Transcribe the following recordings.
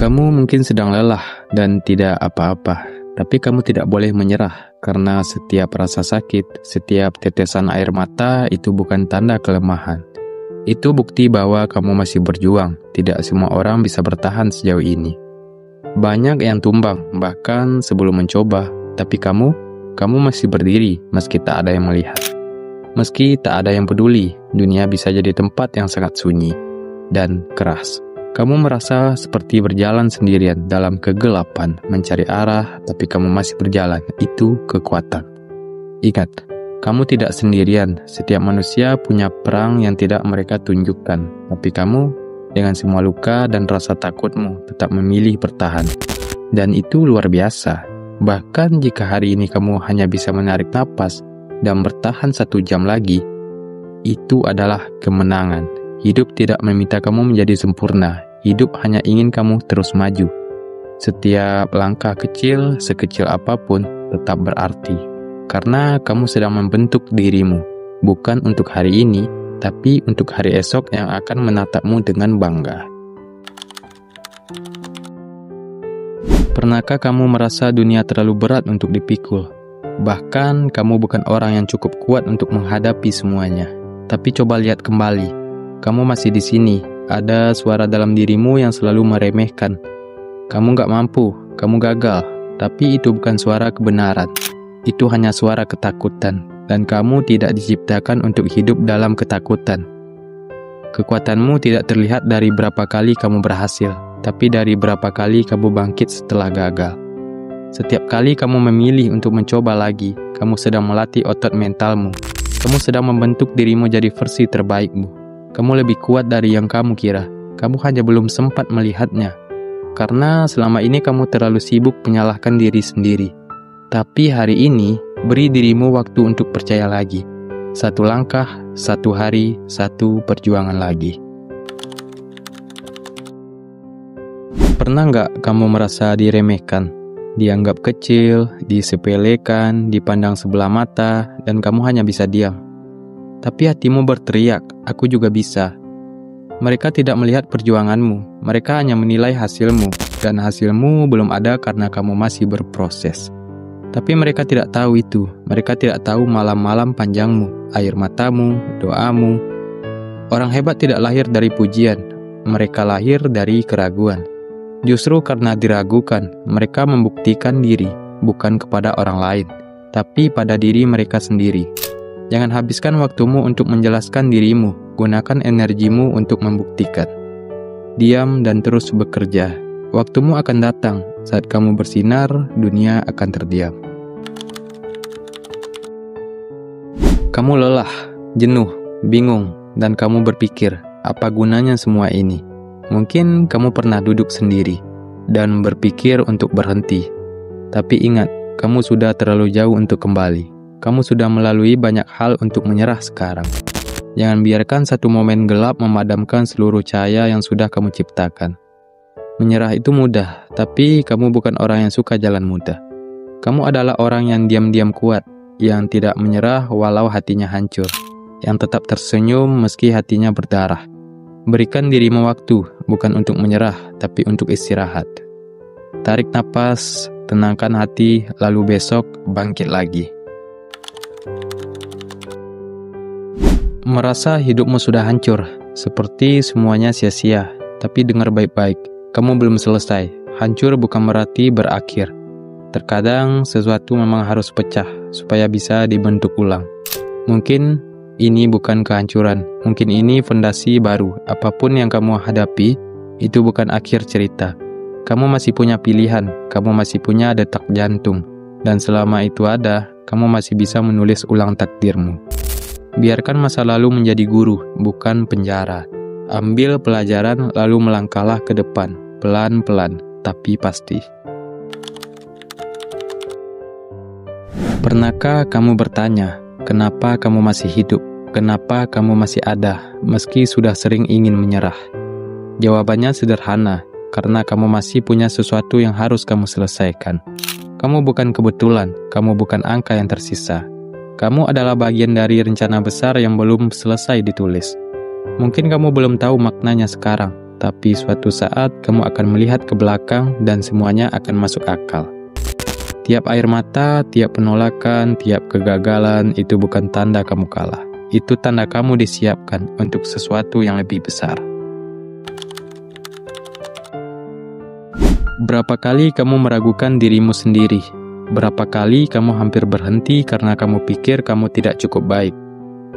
Kamu mungkin sedang lelah dan tidak apa-apa, tapi kamu tidak boleh menyerah, karena setiap rasa sakit, setiap tetesan air mata itu bukan tanda kelemahan. Itu bukti bahwa kamu masih berjuang. Tidak semua orang bisa bertahan sejauh ini. Banyak yang tumbang, bahkan sebelum mencoba, tapi kamu masih berdiri meski tak ada yang melihat. Meski tak ada yang peduli, dunia bisa jadi tempat yang sangat sunyi dan keras. Kamu merasa seperti berjalan sendirian dalam kegelapan, mencari arah, tapi kamu masih berjalan. Itu kekuatan. Ingat, kamu tidak sendirian. Setiap manusia punya perang yang tidak mereka tunjukkan. Tapi kamu, dengan semua luka dan rasa takutmu, tetap memilih bertahan. Dan itu luar biasa. Bahkan jika hari ini kamu hanya bisa menarik napas dan bertahan 1 jam lagi, itu adalah kemenangan. Hidup tidak meminta kamu menjadi sempurna. Hidup hanya ingin kamu terus maju. Setiap langkah kecil, sekecil apapun, tetap berarti. Karena kamu sedang membentuk dirimu. Bukan untuk hari ini, tapi untuk hari esok yang akan menatapmu dengan bangga. Pernahkah kamu merasa dunia terlalu berat untuk dipikul? Bahkan kamu bukan orang yang cukup kuat untuk menghadapi semuanya. Tapi coba lihat kembali. Kamu masih di sini. Ada suara dalam dirimu yang selalu meremehkan. Kamu gak mampu, kamu gagal. Tapi itu bukan suara kebenaran. Itu hanya suara ketakutan. Dan kamu tidak diciptakan untuk hidup dalam ketakutan. Kekuatanmu tidak terlihat dari berapa kali kamu berhasil, tapi dari berapa kali kamu bangkit setelah gagal. Setiap kali kamu memilih untuk mencoba lagi, kamu sedang melatih otot mentalmu. Kamu sedang membentuk dirimu jadi versi terbaikmu. Kamu lebih kuat dari yang kamu kira. Kamu hanya belum sempat melihatnya. Karena selama ini kamu terlalu sibuk menyalahkan diri sendiri. Tapi hari ini, beri dirimu waktu untuk percaya lagi. 1 langkah, 1 hari, 1 perjuangan lagi. Pernah nggak kamu merasa diremehkan? Dianggap kecil, disepelekan, dipandang sebelah mata, dan kamu hanya bisa diam. Tapi hatimu berteriak, aku juga bisa. Mereka tidak melihat perjuanganmu, mereka hanya menilai hasilmu, dan hasilmu belum ada karena kamu masih berproses. Tapi mereka tidak tahu itu, mereka tidak tahu malam-malam panjangmu, air matamu, doamu. Orang hebat tidak lahir dari pujian, mereka lahir dari keraguan. Justru karena diragukan, mereka membuktikan diri, bukan kepada orang lain, tapi pada diri mereka sendiri. Jangan habiskan waktumu untuk menjelaskan dirimu, gunakan energimu untuk membuktikan. Diam dan terus bekerja. Waktumu akan datang, saat kamu bersinar, dunia akan terdiam. Kamu lelah, jenuh, bingung, dan kamu berpikir, apa gunanya semua ini? Mungkin kamu pernah duduk sendiri, dan berpikir untuk berhenti. Tapi ingat, kamu sudah terlalu jauh untuk kembali. Kamu sudah melalui banyak hal untuk menyerah sekarang. Jangan biarkan satu momen gelap memadamkan seluruh cahaya yang sudah kamu ciptakan. Menyerah itu mudah, tapi kamu bukan orang yang suka jalan mudah. Kamu adalah orang yang diam-diam kuat, yang tidak menyerah walau hatinya hancur, yang tetap tersenyum meski hatinya berdarah. Berikan dirimu waktu, bukan untuk menyerah, tapi untuk istirahat. Tarik napas, tenangkan hati, lalu besok bangkit lagi. Merasa hidupmu sudah hancur, seperti semuanya sia-sia. Tapi dengar baik-baik, kamu belum selesai. Hancur bukan berarti berakhir. Terkadang sesuatu memang harus pecah, supaya bisa dibentuk ulang. Mungkin ini bukan kehancuran, mungkin ini fondasi baru. Apapun yang kamu hadapi, itu bukan akhir cerita. Kamu masih punya pilihan, kamu masih punya detak jantung. Dan selama itu ada, kamu masih bisa menulis ulang takdirmu. Biarkan masa lalu menjadi guru, bukan penjara. Ambil pelajaran lalu melangkahlah ke depan, pelan-pelan, tapi pasti. Pernahkah kamu bertanya, kenapa kamu masih hidup? Kenapa kamu masih ada, meski sudah sering ingin menyerah? Jawabannya sederhana, karena kamu masih punya sesuatu yang harus kamu selesaikan. Kamu bukan kebetulan, kamu bukan angka yang tersisa. Kamu adalah bagian dari rencana besar yang belum selesai ditulis. Mungkin kamu belum tahu maknanya sekarang, Tapi suatu saat kamu akan melihat ke belakang dan semuanya akan masuk akal. Tiap air mata, tiap penolakan, tiap kegagalan itu bukan tanda kamu kalah. Itu tanda kamu disiapkan untuk sesuatu yang lebih besar. Berapa kali kamu meragukan dirimu sendiri? Berapa kali kamu hampir berhenti karena kamu pikir kamu tidak cukup baik?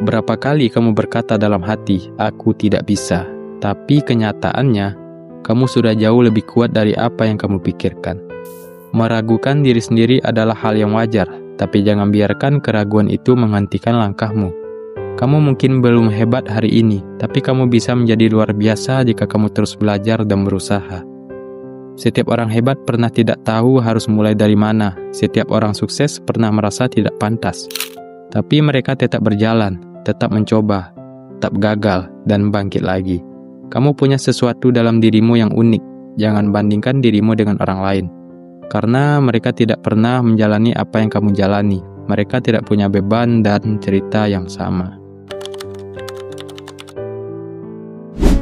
Berapa kali kamu berkata dalam hati, "Aku tidak bisa." Tapi kenyataannya, kamu sudah jauh lebih kuat dari apa yang kamu pikirkan. Meragukan diri sendiri adalah hal yang wajar, tapi jangan biarkan keraguan itu menghentikan langkahmu. Kamu mungkin belum hebat hari ini, tapi kamu bisa menjadi luar biasa jika kamu terus belajar dan berusaha. Setiap orang hebat pernah tidak tahu harus mulai dari mana. Setiap orang sukses pernah merasa tidak pantas. Tapi mereka tetap berjalan, tetap mencoba, tetap gagal, dan bangkit lagi. Kamu punya sesuatu dalam dirimu yang unik. Jangan bandingkan dirimu dengan orang lain. Karena mereka tidak pernah menjalani apa yang kamu jalani. Mereka tidak punya beban dan cerita yang sama.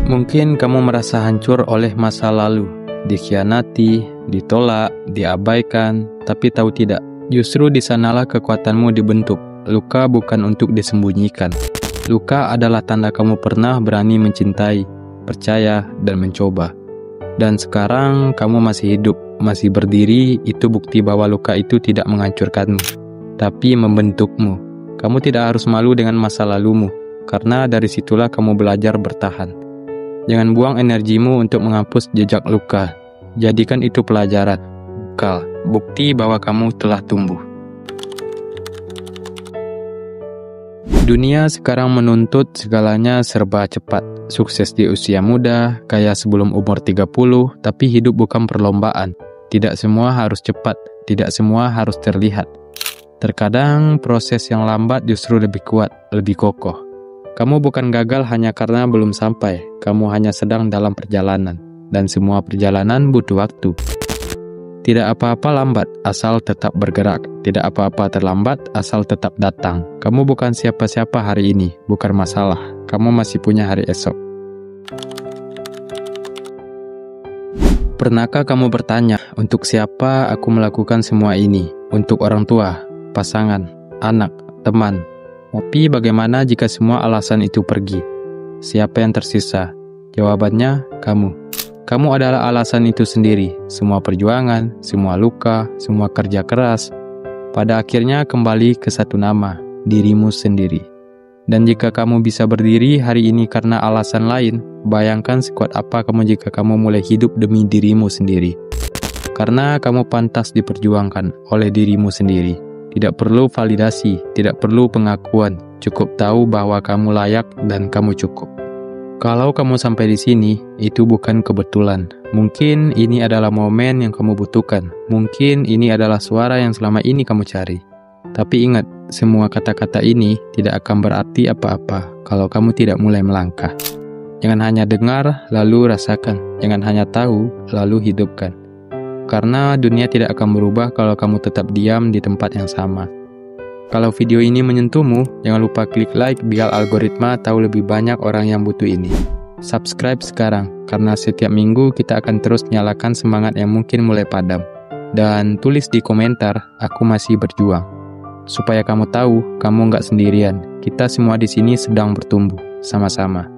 Mungkin kamu merasa hancur oleh masa lalu. Dikhianati, ditolak, diabaikan, tapi tahu tidak, justru di sanalah kekuatanmu dibentuk. Luka bukan untuk disembunyikan. Luka adalah tanda kamu pernah berani mencintai, percaya, dan mencoba. Dan sekarang kamu masih hidup, masih berdiri, itu bukti bahwa luka itu tidak menghancurkanmu, tapi membentukmu. Kamu tidak harus malu dengan masa lalumu, karena dari situlah kamu belajar bertahan. Jangan buang energimu untuk menghapus jejak luka. Jadikan itu pelajaran, bekal, bukti bahwa kamu telah tumbuh. Dunia sekarang menuntut segalanya serba cepat. Sukses di usia muda, kaya sebelum umur 30, tapi hidup bukan perlombaan. Tidak semua harus cepat, tidak semua harus terlihat. Terkadang proses yang lambat justru lebih kuat, lebih kokoh. Kamu bukan gagal hanya karena belum sampai, kamu hanya sedang dalam perjalanan. Dan semua perjalanan butuh waktu. Tidak apa-apa lambat, asal tetap bergerak. Tidak apa-apa terlambat, asal tetap datang. Kamu bukan siapa-siapa hari ini, bukan masalah. Kamu masih punya hari esok. Pernahkah kamu bertanya, untuk siapa aku melakukan semua ini? Untuk orang tua, pasangan, anak, teman. Tapi bagaimana jika semua alasan itu pergi? Siapa yang tersisa? Jawabannya, kamu. Kamu adalah alasan itu sendiri. Semua perjuangan, semua luka, semua kerja keras, pada akhirnya kembali ke satu nama, dirimu sendiri. Dan jika kamu bisa berdiri hari ini karena alasan lain, bayangkan sekuat apa kamu jika kamu mulai hidup demi dirimu sendiri. Karena kamu pantas diperjuangkan oleh dirimu sendiri. Tidak perlu validasi, tidak perlu pengakuan, cukup tahu bahwa kamu layak dan kamu cukup. Kalau kamu sampai di sini, itu bukan kebetulan. Mungkin ini adalah momen yang kamu butuhkan. Mungkin ini adalah suara yang selama ini kamu cari. Tapi ingat, semua kata-kata ini tidak akan berarti apa-apa kalau kamu tidak mulai melangkah. Jangan hanya dengar, lalu rasakan. Jangan hanya tahu, lalu hidupkan. Karena dunia tidak akan berubah kalau kamu tetap diam di tempat yang sama. Kalau video ini menyentuhmu, jangan lupa klik like biar algoritma tahu lebih banyak orang yang butuh ini. Subscribe sekarang, karena setiap minggu kita akan terus nyalakan semangat yang mungkin mulai padam. Dan tulis di komentar, aku masih berjuang. Supaya kamu tahu, kamu nggak sendirian. Kita semua di sini sedang bertumbuh, sama-sama.